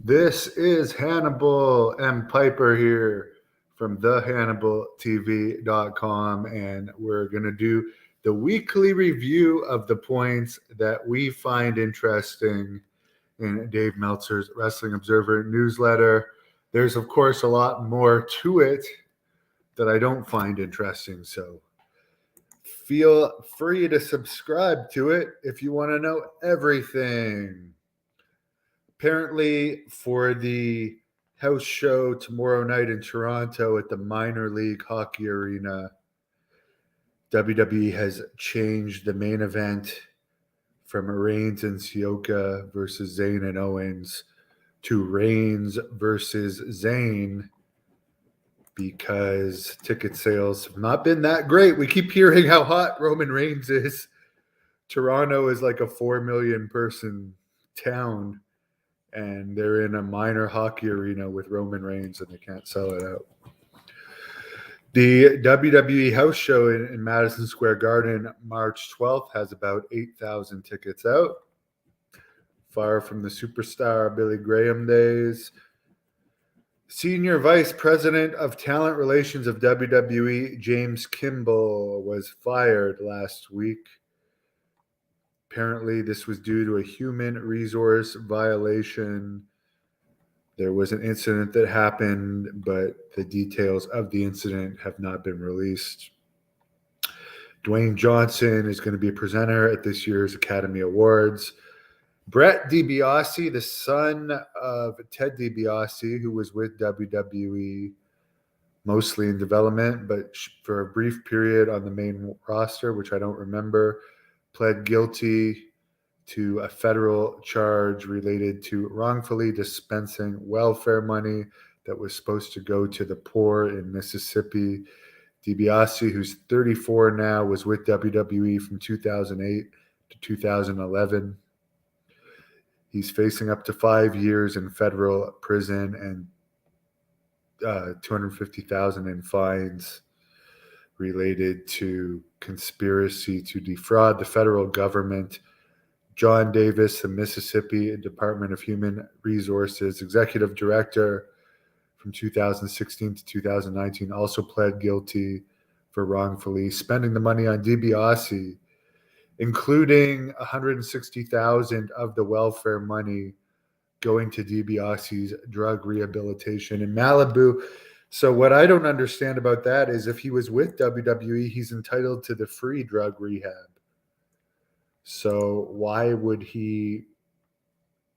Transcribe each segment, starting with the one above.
This is Hannibal M. Piper here from thehannibaltv.com, and we're going to do the weekly review of the points that we find interesting in Dave Meltzer's Wrestling Observer newsletter. There's, of course, a lot more to it that I don't find interesting, so feel free to subscribe to it if you want to know everything. Apparently, for the house show tomorrow night in Toronto at the minor league hockey arena, WWE has changed the main event from Reigns and Sioka versus Zayn and Owens to Reigns versus Zayn because ticket sales have not been that great. We keep hearing how hot Roman Reigns is. Toronto is like a 4 million person town, and they're in a minor hockey arena with Roman Reigns, and they can't sell it out. The WWE house show in Madison Square Garden, March 12th, has about 8,000 tickets out. Far from the superstar Billy Graham days. Senior Vice President of Talent Relations of WWE, James Kimball, was fired last week. Apparently, this was due to a human resource violation. There was an incident that happened, but the details of the incident have not been released. Dwayne Johnson is going to be a presenter at this year's Academy Awards. Brett DiBiase, the son of Ted DiBiase, who was with WWE mostly in development, but for a brief period on the main roster, which I don't remember, pled guilty to a federal charge related to wrongfully dispensing welfare money that was supposed to go to the poor in Mississippi. DiBiase, who's 34 now, was with WWE from 2008 to 2011. He's facing up to 5 years in federal prison and $250,000 in fines related to conspiracy to defraud the federal government. John Davis, the Mississippi Department of Human Resources Executive Director from 2016 to 2019, also pled guilty for wrongfully spending the money on DiBiase, including $160,000 of the welfare money going to DiBiase's drug rehabilitation in Malibu. So what I don't understand about that is if he was with WWE, he's entitled to the free drug rehab. So why would he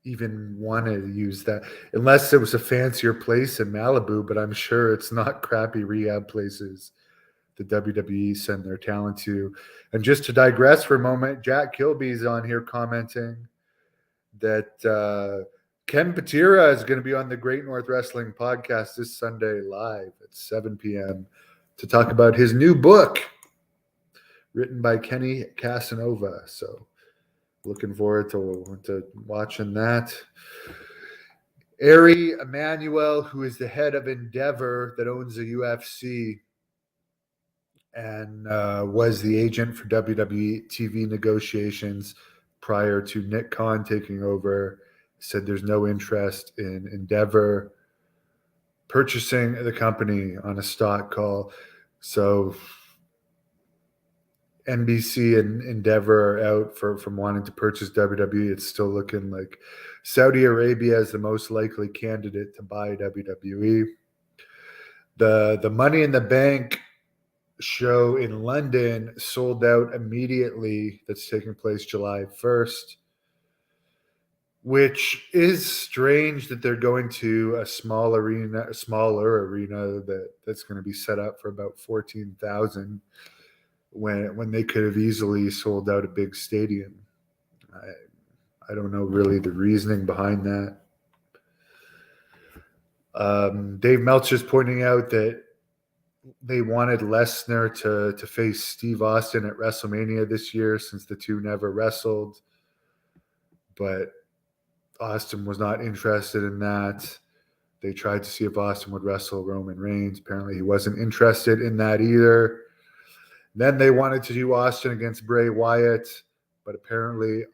even want to use that? Unless it was a fancier place in Malibu, but I'm sure it's not crappy rehab places the WWE send their talent to. And just to digress for a moment, Jack Kilby's on here commenting that Ken Patera is going to be on the Great North Wrestling podcast this Sunday live at 7 p.m. to talk about his new book written by Kenny Casanova. So looking forward to watching that. Ari Emanuel, who is the head of Endeavor that owns the UFC and was the agent for WWE TV negotiations prior to Nick Khan taking over, said there's no interest in Endeavor purchasing the company on a stock call. So NBC and Endeavor are out from wanting to purchase WWE. It's still looking like Saudi Arabia is the most likely candidate to buy WWE. The Money in the Bank show in London sold out immediately. That's taking place July 1st, which is strange that they're going to a smaller arena that's going to be set up for about 14,000 when they could have easily sold out a big stadium. I don't know really the reasoning behind that. Dave Meltzer's pointing out that they wanted Lesnar to face Steve Austin at WrestleMania this year since the two never wrestled. But Austin was not interested in that. They tried to see if Austin would wrestle Roman Reigns. Apparently he wasn't interested in that either. Then they wanted to do Austin against Bray Wyatt, but apparently,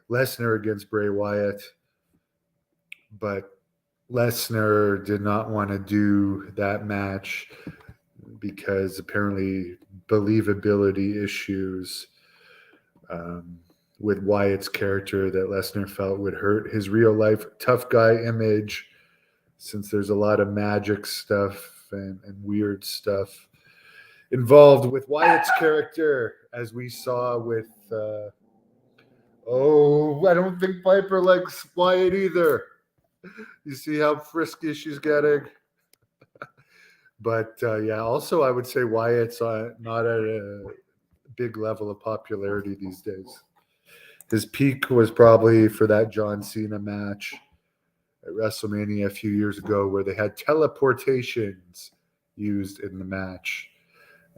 Lesnar against Bray Wyatt. but Lesnar did not want to do that match because apparently believability issues um, with Wyatt's character that Lesnar felt would hurt his real life tough guy image, since there's a lot of magic stuff and weird stuff involved with Wyatt's character, as we saw with. I don't think Piper likes Wyatt either. You see how frisky she's getting? But yeah, also I would say Wyatt's not at a big level of popularity these days. His peak was probably for that John Cena match at WrestleMania a few years ago, where they had teleportations used in the match,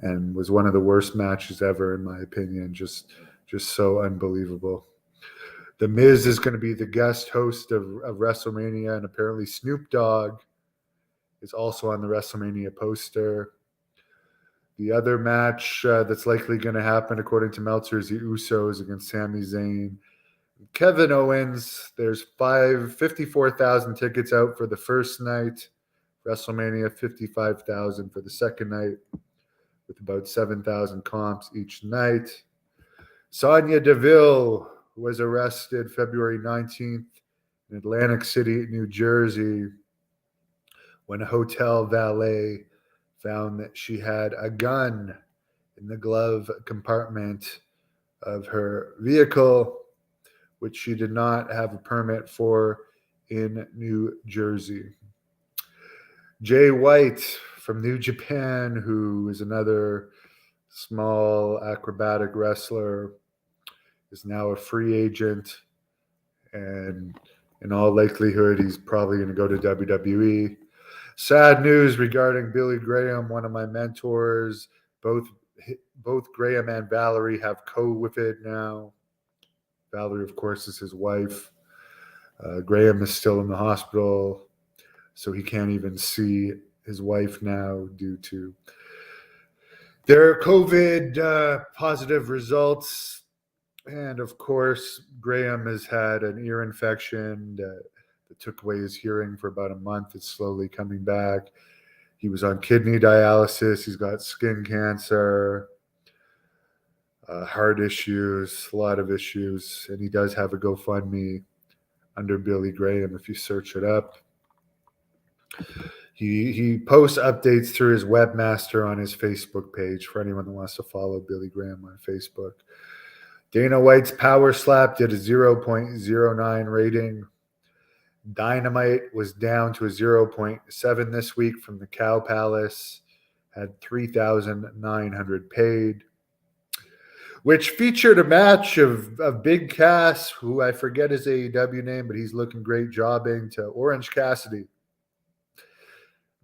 and was one of the worst matches ever, in my opinion. Just so unbelievable. The Miz is going to be the guest host of WrestleMania, and apparently Snoop Dogg is also on the WrestleMania poster. The other match that's likely going to happen, according to Meltzer, is the Usos against Sami Zayn. Kevin Owens. There's 54,000 tickets out for the first night. WrestleMania, 55,000 for the second night, with about 7,000 comps each night. Sonya Deville was arrested February 19th in Atlantic City, New Jersey, when a hotel valet found that she had a gun in the glove compartment of her vehicle, which she did not have a permit for in New Jersey. Jay White from New Japan, who is another small acrobatic wrestler, is now a free agent, and in all likelihood, he's probably going to go to WWE. Sad news regarding Billy Graham, one of my mentors. Both Graham and Valerie have COVID now. Valerie, of course, is his wife. Graham is still in the hospital, so he can't even see his wife now due to their COVID positive results. And of course, Graham has had an ear infection that took away his hearing for about a month. It's slowly coming back. He was on kidney dialysis. He's got skin cancer, heart issues, a lot of issues. And he does have a GoFundMe under Billy Graham if you search it up. He posts updates through his webmaster on his Facebook page for anyone that wants to follow Billy Graham on Facebook. Dana White's Power Slap did a 0.09 rating. Dynamite was down to a 0.7 this week from the Cow Palace, had 3,900 paid, which featured a match of Big Cass, who I forget his AEW name, but he's looking great jobbing, to Orange Cassidy.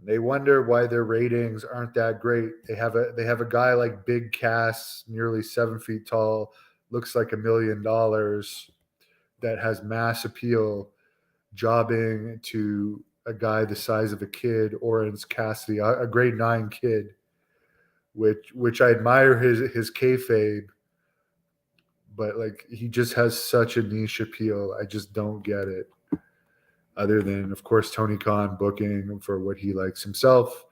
They wonder why their ratings aren't that great. They have a guy like Big Cass, nearly 7 feet tall, looks like $1 million, that has mass appeal, jobbing to a guy the size of a kid, Orange Cassidy, a grade 9 kid, which I admire his kayfabe, but like he just has such a niche appeal. I just don't get it. Other than, of course, Tony Khan booking for what he likes himself,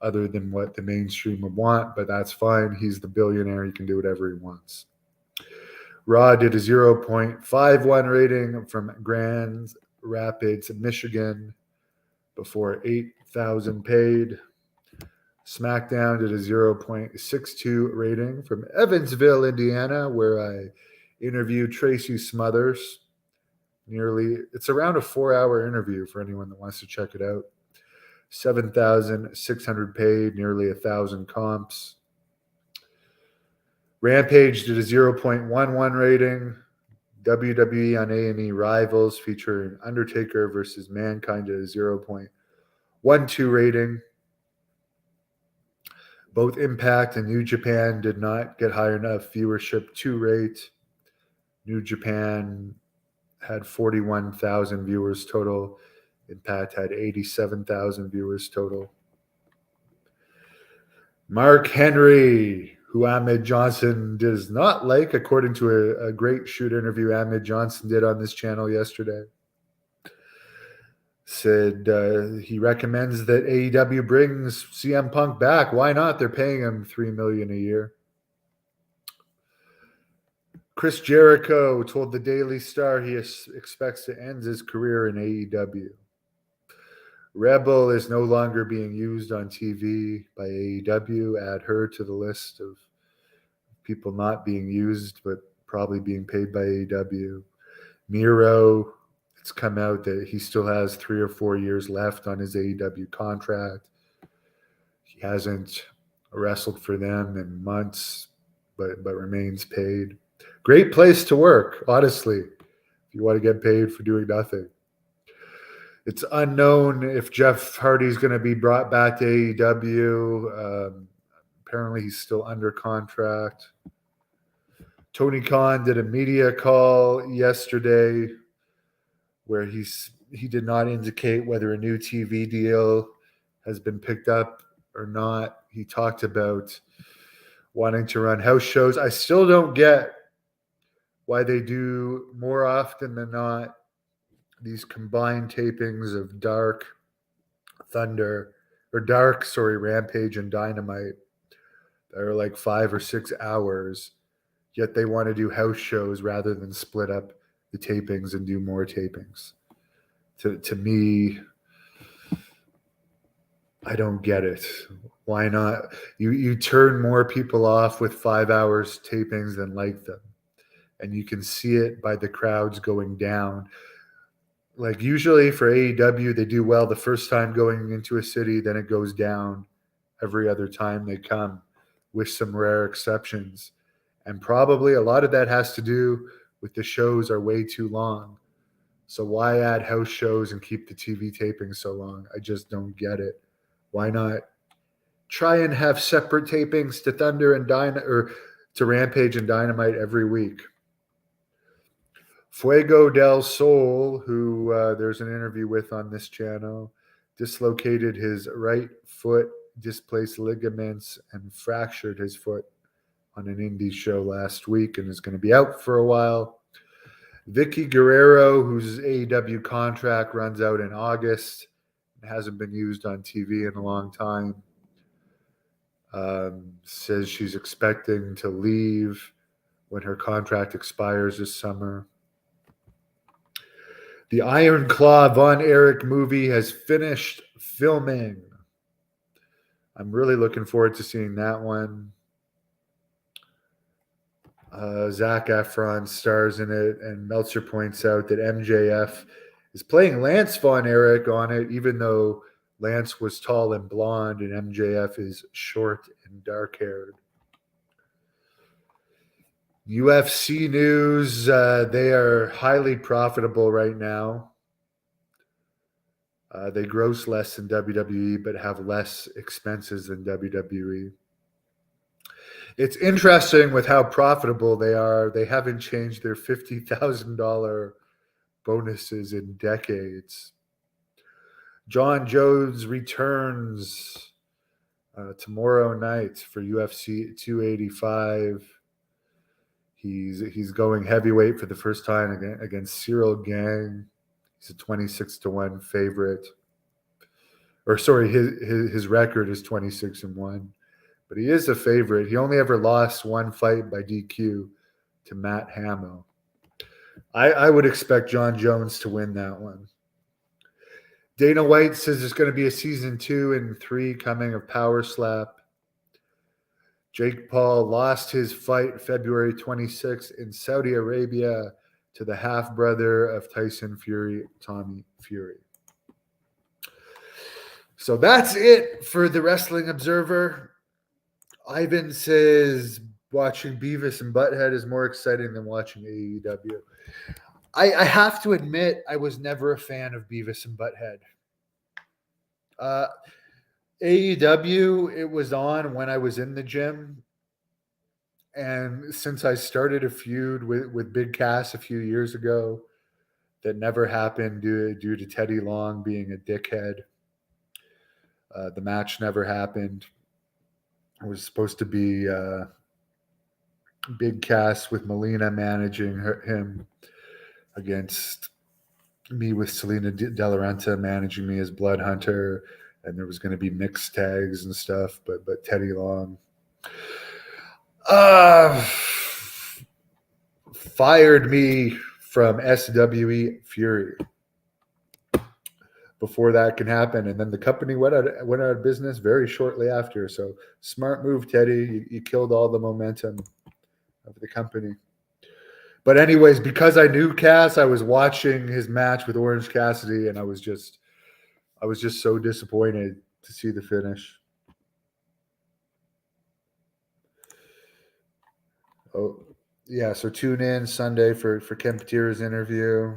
other than what the mainstream would want, but that's fine. He's the billionaire. He can do whatever he wants. Raw did a 0.51 rating from Grand Rapids, Michigan, before 8,000 paid. SmackDown did a 0.62 rating from Evansville, Indiana, where I interviewed Tracy Smothers. It's around a 4-hour interview for anyone that wants to check it out. 7,600 paid, nearly 1,000 comps. Rampage did a 0.11 rating. WWE on A&E Rivals featuring Undertaker versus Mankind did a 0.12 rating. Both Impact and New Japan did not get high enough viewership to rate. New Japan had 41,000 viewers total. Impact had 87,000 viewers total. Mark Henry, who Ahmed Johnson does not like, according to a great shoot interview Ahmed Johnson did on this channel yesterday. said he recommends that AEW brings CM Punk back. Why not? They're paying him $3 million a year. Chris Jericho told the Daily Star he expects to end his career in AEW. Rebel is no longer being used on TV by AEW. Add her to the list of people not being used but probably being paid by AEW. Miro, it's come out that he still has 3 or 4 years left on his AEW contract. He hasn't wrestled for them in months, but remains paid. Great place to work, honestly, if you want to get paid for doing nothing. It's unknown if Jeff Hardy's going to be brought back to AEW. Apparently, he's still under contract. Tony Khan did a media call yesterday where he did not indicate whether a new TV deal has been picked up or not. He talked about wanting to run house shows. I still don't get why they do more often than not these combined tapings of Rampage and Dynamite that are like 5 or 6 hours, yet they want to do house shows rather than split up the tapings and do more tapings. To me, I don't get it. Why not? You turn more people off with 5 hours tapings than like them. And you can see it by the crowds going down. Like usually for AEW, they do well the first time going into a city, then it goes down every other time they come, with some rare exceptions. And probably a lot of that has to do with the shows are way too long. So why add house shows and keep the TV taping so long? I just don't get it. Why not try and have separate tapings to Thunder and or to Rampage and Dynamite every week? Fuego del Sol, who there's an interview with on this channel, dislocated his right foot, displaced ligaments, and fractured his foot on an indie show last week and is going to be out for a while. Vicky Guerrero, whose AEW contract runs out in August, hasn't been used on TV in a long time, says she's expecting to leave when her contract expires this summer. The Iron Claw Von Erich movie has finished filming. I'm really looking forward to seeing that one. Zac Efron stars in it, and Meltzer points out that MJF is playing Lance Von Erich on it, even though Lance was tall and blonde and MJF is short and dark-haired. UFC news, they are highly profitable right now. They gross less than WWE, but have less expenses than WWE. It's interesting with how profitable they are. They haven't changed their $50,000 bonuses in decades. John Jones returns tomorrow night for UFC 285. He's going heavyweight for the first time against Cyril Gang. He's a 26-1 favorite. Or sorry, his record is 26-1. But he is a favorite. He only ever lost one fight by DQ to Matt Hamill. I would expect John Jones to win that one. Dana White says there's going to be a season 2 and 3 coming of Power Slap. Jake Paul lost his fight February 26th in Saudi Arabia to the half-brother of Tyson Fury, Tommy Fury. So that's it for the Wrestling Observer. Ivan says watching Beavis and Butthead is more exciting than watching AEW. I have to admit, I was never a fan of Beavis and Butthead. AEW, it was on when I was in the gym. And since I started a feud with Big Cass a few years ago, that never happened due to Teddy Long being a dickhead. The match never happened. It was supposed to be Big Cass with Melina managing him against me with Selena De La Renta managing me as Blood Hunter, and there was going to be mixed tags and stuff. But Teddy Long fired me from SWE Fury before that can happen, and then the company went out of business very shortly after. So smart move, Teddy. You killed all the momentum of the company. But anyways, because I knew Cass, I was watching his match with Orange Cassidy, and I was just so disappointed to see the finish. Oh, yeah. So tune in Sunday for Ken Patira's interview.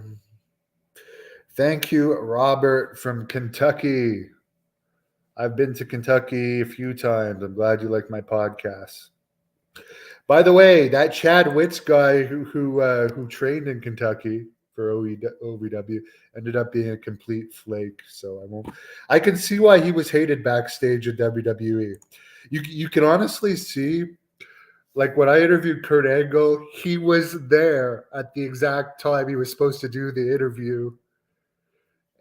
Thank you, Robert from Kentucky. I've been to Kentucky a few times. I'm glad you like my podcast. By the way, that Chad Witz guy who trained in Kentucky for OVW ended up being a complete flake. So I can see why he was hated backstage at WWE. You can honestly see, like when I interviewed Kurt Angle, he was there at the exact time he was supposed to do the interview.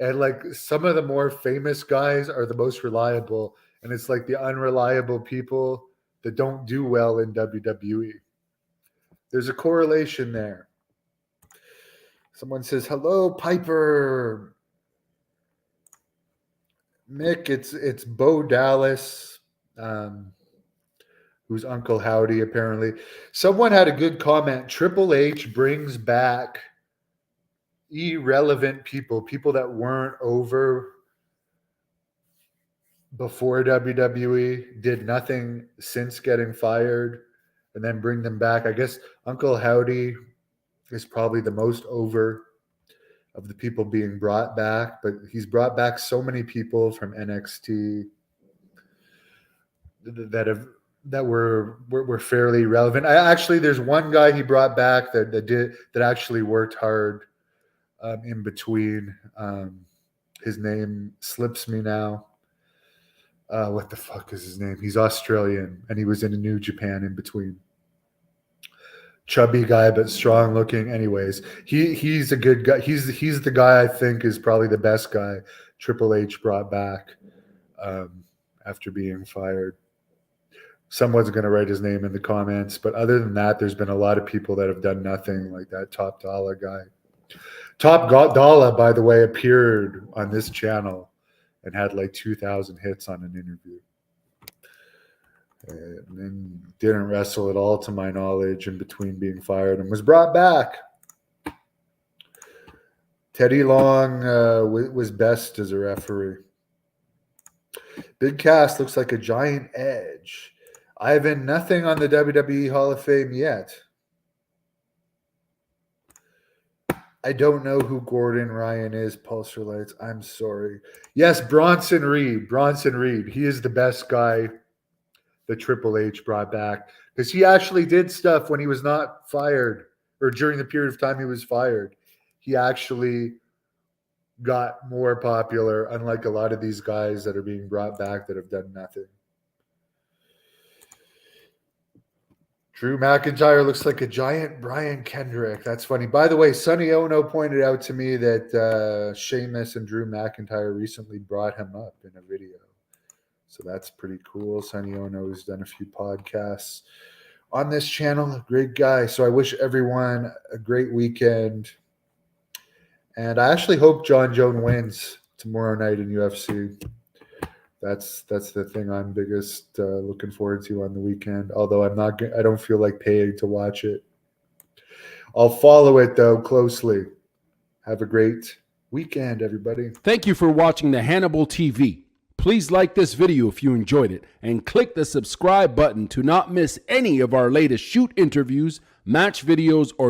And like some of the more famous guys are the most reliable, and it's like the unreliable people that don't do well in WWE. There's a correlation there. Someone says, "Hello, Piper." Mick, it's Bo Dallas, who's Uncle Howdy, apparently. Someone had a good comment. Triple H brings back irrelevant people that weren't over before WWE, did nothing since getting fired, and then bring them back. I guess Uncle Howdy is probably the most over of the people being brought back, but he's brought back so many people from NXT that were fairly relevant. There's one guy he brought back that actually worked hard in between. His name slips me now. What the fuck is his name? He's Australian, and he was in a New Japan in between. Chubby guy, but strong looking. Anyways, he's a good guy. He's the guy I think is probably the best guy Triple H brought back after being fired. Someone's going to write his name in the comments, but other than that, there's been a lot of people that have done nothing, like that Top Dollar guy. Top Dollar, by the way, appeared on this channel and had like 2,000 hits on an interview. And then didn't wrestle at all, to my knowledge, in between being fired, and was brought back. Teddy Long was best as a referee. Big Cass looks like a giant edge. Ivan, nothing on the WWE Hall of Fame yet. I don't know who Gordon Ryan is, Pulsar Lights. I'm sorry. Yes, Bronson Reed. Bronson Reed. He is the best guy that Triple H brought back, because he actually did stuff when he was not fired, or during the period of time he was fired. He actually got more popular, unlike a lot of these guys that are being brought back that have done nothing. Drew McIntyre looks like a giant Brian Kendrick. That's funny. By the way, Sonny Ono pointed out to me that Sheamus and Drew McIntyre recently brought him up in a video. So that's pretty cool. Sonny Ono has done a few podcasts on this channel. A great guy. So I wish everyone a great weekend. And I actually hope John Jones wins tomorrow night in UFC. That's the thing I'm biggest looking forward to on the weekend. Although I don't feel like paying to watch it. I'll follow it though closely. Have a great weekend, everybody. Thank you for watching the Hannibal TV. Please like this video if you enjoyed it, and click the subscribe button to not miss any of our latest shoot interviews, match videos, or